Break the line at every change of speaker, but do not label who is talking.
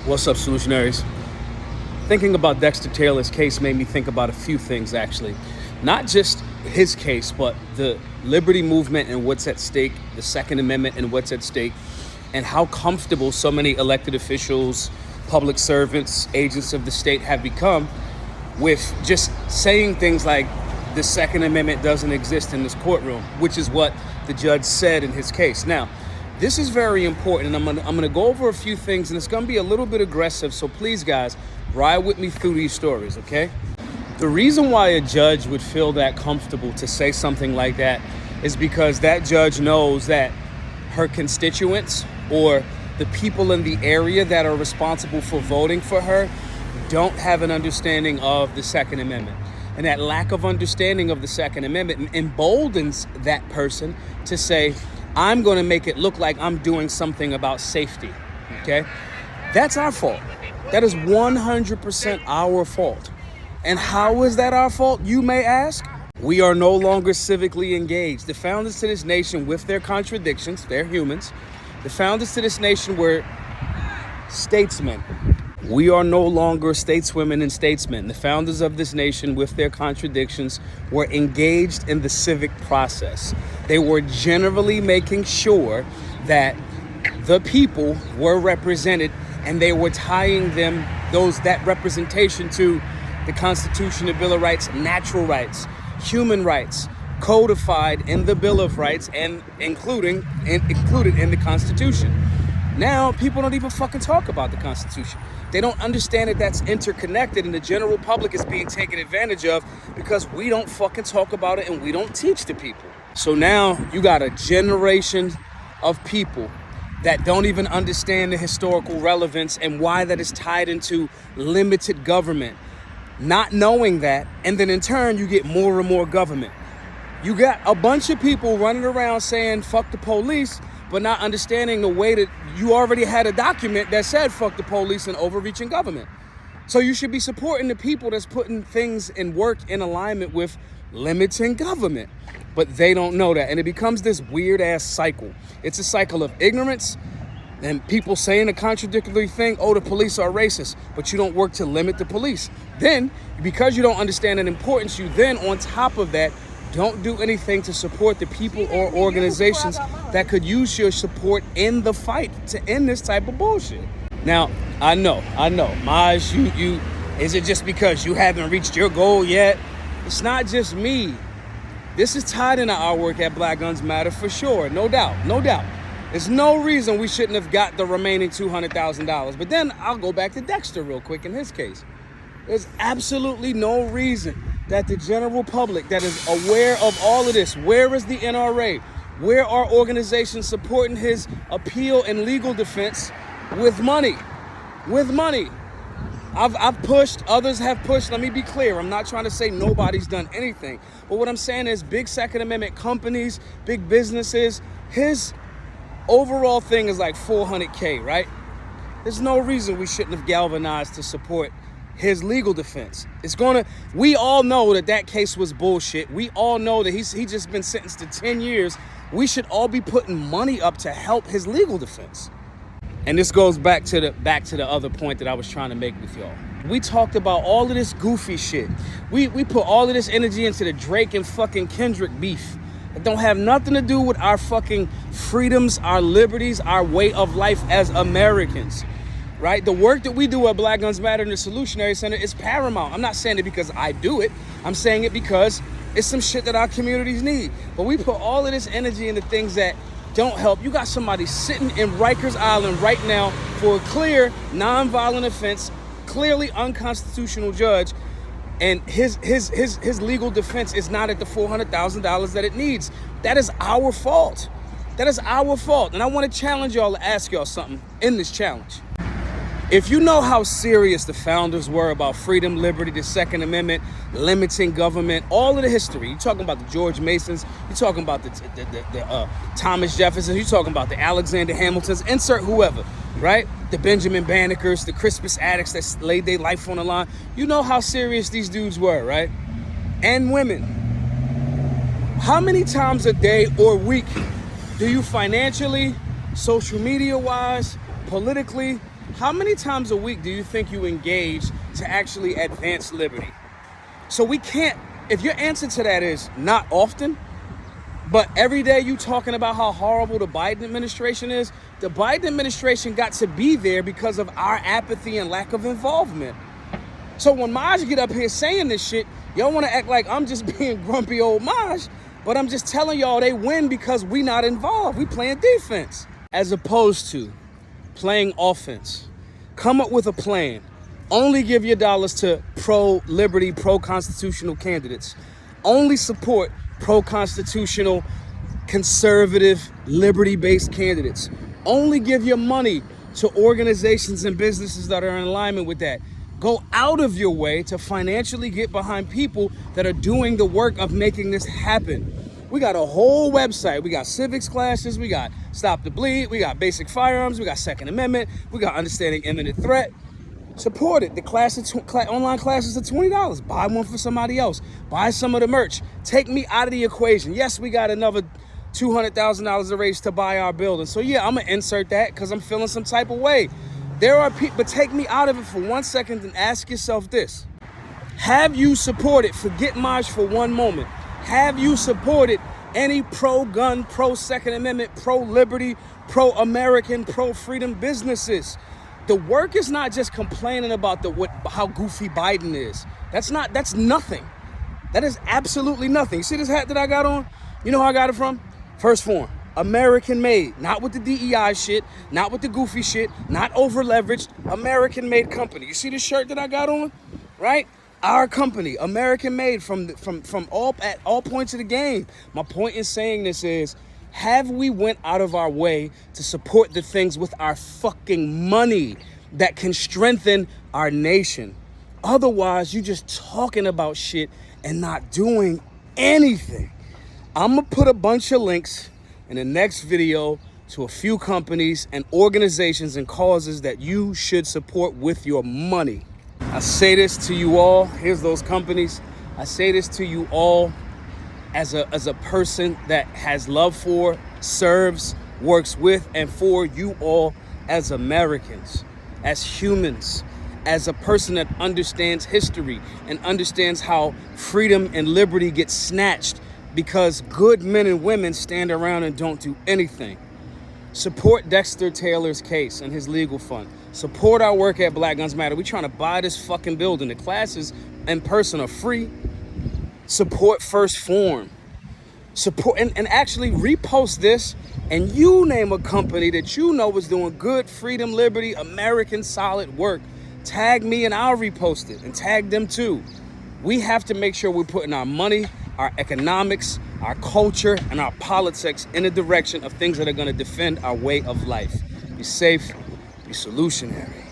What's up, solutionaries? Thinking about Dexter Taylor's case made me think about a few things, actually. Not just his case, but the liberty movement and what's at stake, the Second Amendment and what's at stake, and how comfortable so many elected officials, public servants, agents of the state have become with just saying things like the Second Amendment doesn't exist in this courtroom, which is what the judge said in his case. Now, this is very important, and I'm gonna go over a few things, and it's gonna be a little bit aggressive, so please, guys, ride with me through these stories, okay? The reason why a judge would feel that comfortable to say something like that is because that judge knows that her constituents or the people in the area that are responsible for voting for her don't have an understanding of the Second Amendment. And that lack of understanding of the Second Amendment emboldens that person to say, I'm going to make it look like I'm doing something about safety, okay? That's our fault. That is 100% our fault. And how is that our fault, you may ask? We are no longer civically engaged. The founders to this nation, with their contradictions, they're humans. The founders to this nation were statesmen. We are no longer stateswomen and statesmen. The founders of this nation, with their contradictions, were engaged in the civic process. They were generally making sure that the people were represented, and they were tying that representation to the Constitution, the Bill of Rights, natural rights, human rights, codified in the Bill of Rights and included in the Constitution. Now, people don't even fucking talk about the Constitution. They don't understand that that's interconnected, and the general public is being taken advantage of because we don't fucking talk about it and we don't teach the people. So now you got a generation of people that don't even understand the historical relevance and why that is tied into limited government. Not knowing that, and then in turn you get more and more government. You got a bunch of people running around saying fuck the police, but not understanding the way that you already had a document that said fuck the police and overreaching government. So you should be supporting the people that's putting things in work in alignment with limiting government. But they don't know that, and it becomes this weird ass cycle. It's a cycle of ignorance and people saying a contradictory thing. Oh, the police are racist, but you don't work to limit the police. Then, because you don't understand the importance, you then, on top of that, don't do anything to support the people or organizations that could use your support in the fight to end this type of bullshit. Now, I know, Maj, you, is it just because you haven't reached your goal yet? It's not just me. This is tied into our work at Black Guns Matter for sure, no doubt. There's no reason we shouldn't have got the remaining $200,000. But then I'll go back to Dexter real quick in his case. There's absolutely no reason that the general public that is aware of all of this, where is the NRA? Where are organizations supporting his appeal and legal defense with money? With money. I've pushed, others have pushed. Let me be clear. I'm not trying to say nobody's done anything. But what I'm saying is big Second Amendment companies, big businesses, his overall thing is like $400K, right? There's no reason we shouldn't have galvanized to support his legal defense. We all know that case was bullshit. We all know that he just been sentenced to 10 years. We should all be putting money up to help his legal defense. And this goes back to the other point that I was trying to make with y'all. We talked about all of this goofy shit. We put all of this energy into the Drake and fucking Kendrick beef. It don't have nothing to do with our fucking freedoms, our liberties, our way of life as Americans. Right? The work that we do at Black Guns Matter in the Solutionary Center is paramount. I'm not saying it because I do it. I'm saying it because it's some shit that our communities need. But we put all of this energy into things that don't help. You got somebody sitting in Rikers Island right now for a clear, nonviolent offense, clearly unconstitutional judge, and his legal defense is not at the $400,000 that it needs. That is our fault. That is our fault. And I want to challenge y'all to ask y'all something in this challenge. If you know how serious the founders were about freedom, liberty, the Second Amendment, limiting government, all of the history, you're talking about the George Masons, you're talking about the Thomas Jeffersons, you're talking about the Alexander Hamiltons, insert whoever, right? The Benjamin Banneker's, the Crispus Attucks that laid their life on the line. You know how serious these dudes were, right? And women. How many times a day or week do you financially, social media-wise, politically, How many times a week do you think you engage to actually advance liberty? So we can't, if your answer to that is not often, but every day you talking about how horrible the Biden administration is, the Biden administration got to be there because of our apathy and lack of involvement. So when Maj get up here saying this shit, y'all want to act like I'm just being grumpy old Maj, but I'm just telling y'all they win because we not involved. We playing defense as opposed to playing offense. Come up with a plan. Only give your dollars to pro-liberty, pro-constitutional candidates. Only support pro-constitutional, conservative, liberty-based candidates. Only give your money to organizations and businesses that are in alignment with that. Go out of your way to financially get behind people that are doing the work of making this happen. We got a whole website. We got civics classes. We got Stop the Bleed. We got basic firearms. We got Second Amendment. We got understanding imminent threat. Support it. The online classes are $20. Buy one for somebody else. Buy some of the merch. Take me out of the equation. Yes, we got another $200,000 to raise to buy our building. So yeah, I'm gonna insert that because I'm feeling some type of way. There are people, but take me out of it for 1 second and ask yourself this. Have you supported, forget Maj for one moment, have you supported any pro-gun, pro-Second Amendment, pro-liberty, pro-American, pro-freedom businesses? The work is not just complaining about how goofy Biden is. That's nothing. That is absolutely nothing. You see this hat that I got on? You know how I got it from? First Form. American made. Not with the DEI shit, not with the goofy shit, not over leveraged. American made company. You see the shirt that I got on? Right? Our company, American made from all points of the game. My point in saying this is, have we went out of our way to support the things with our fucking money that can strengthen our nation? Otherwise, you just talking about shit and not doing anything. I'm gonna put a bunch of links in the next video to a few companies and organizations and causes that you should support with your money. I say this to you all. Here's those companies. I say this to you all as a person that has love for, serves, works with, and for you all as Americans, as humans, as a person that understands history and understands how freedom and liberty get snatched because good men and women stand around and don't do anything. Support Dexter Taylor's case and his legal fund. Support our work at Black Guns Matter. We're trying to buy this fucking building. The classes in person are free. Support First Form. Support and actually repost this, and you name a company that you know is doing good, freedom, liberty, American solid work. Tag me and I'll repost it, and tag them too. We have to make sure we're putting our money, our economics, our culture, and our politics in the direction of things that are going to defend our way of life. Be safe, be solutionary.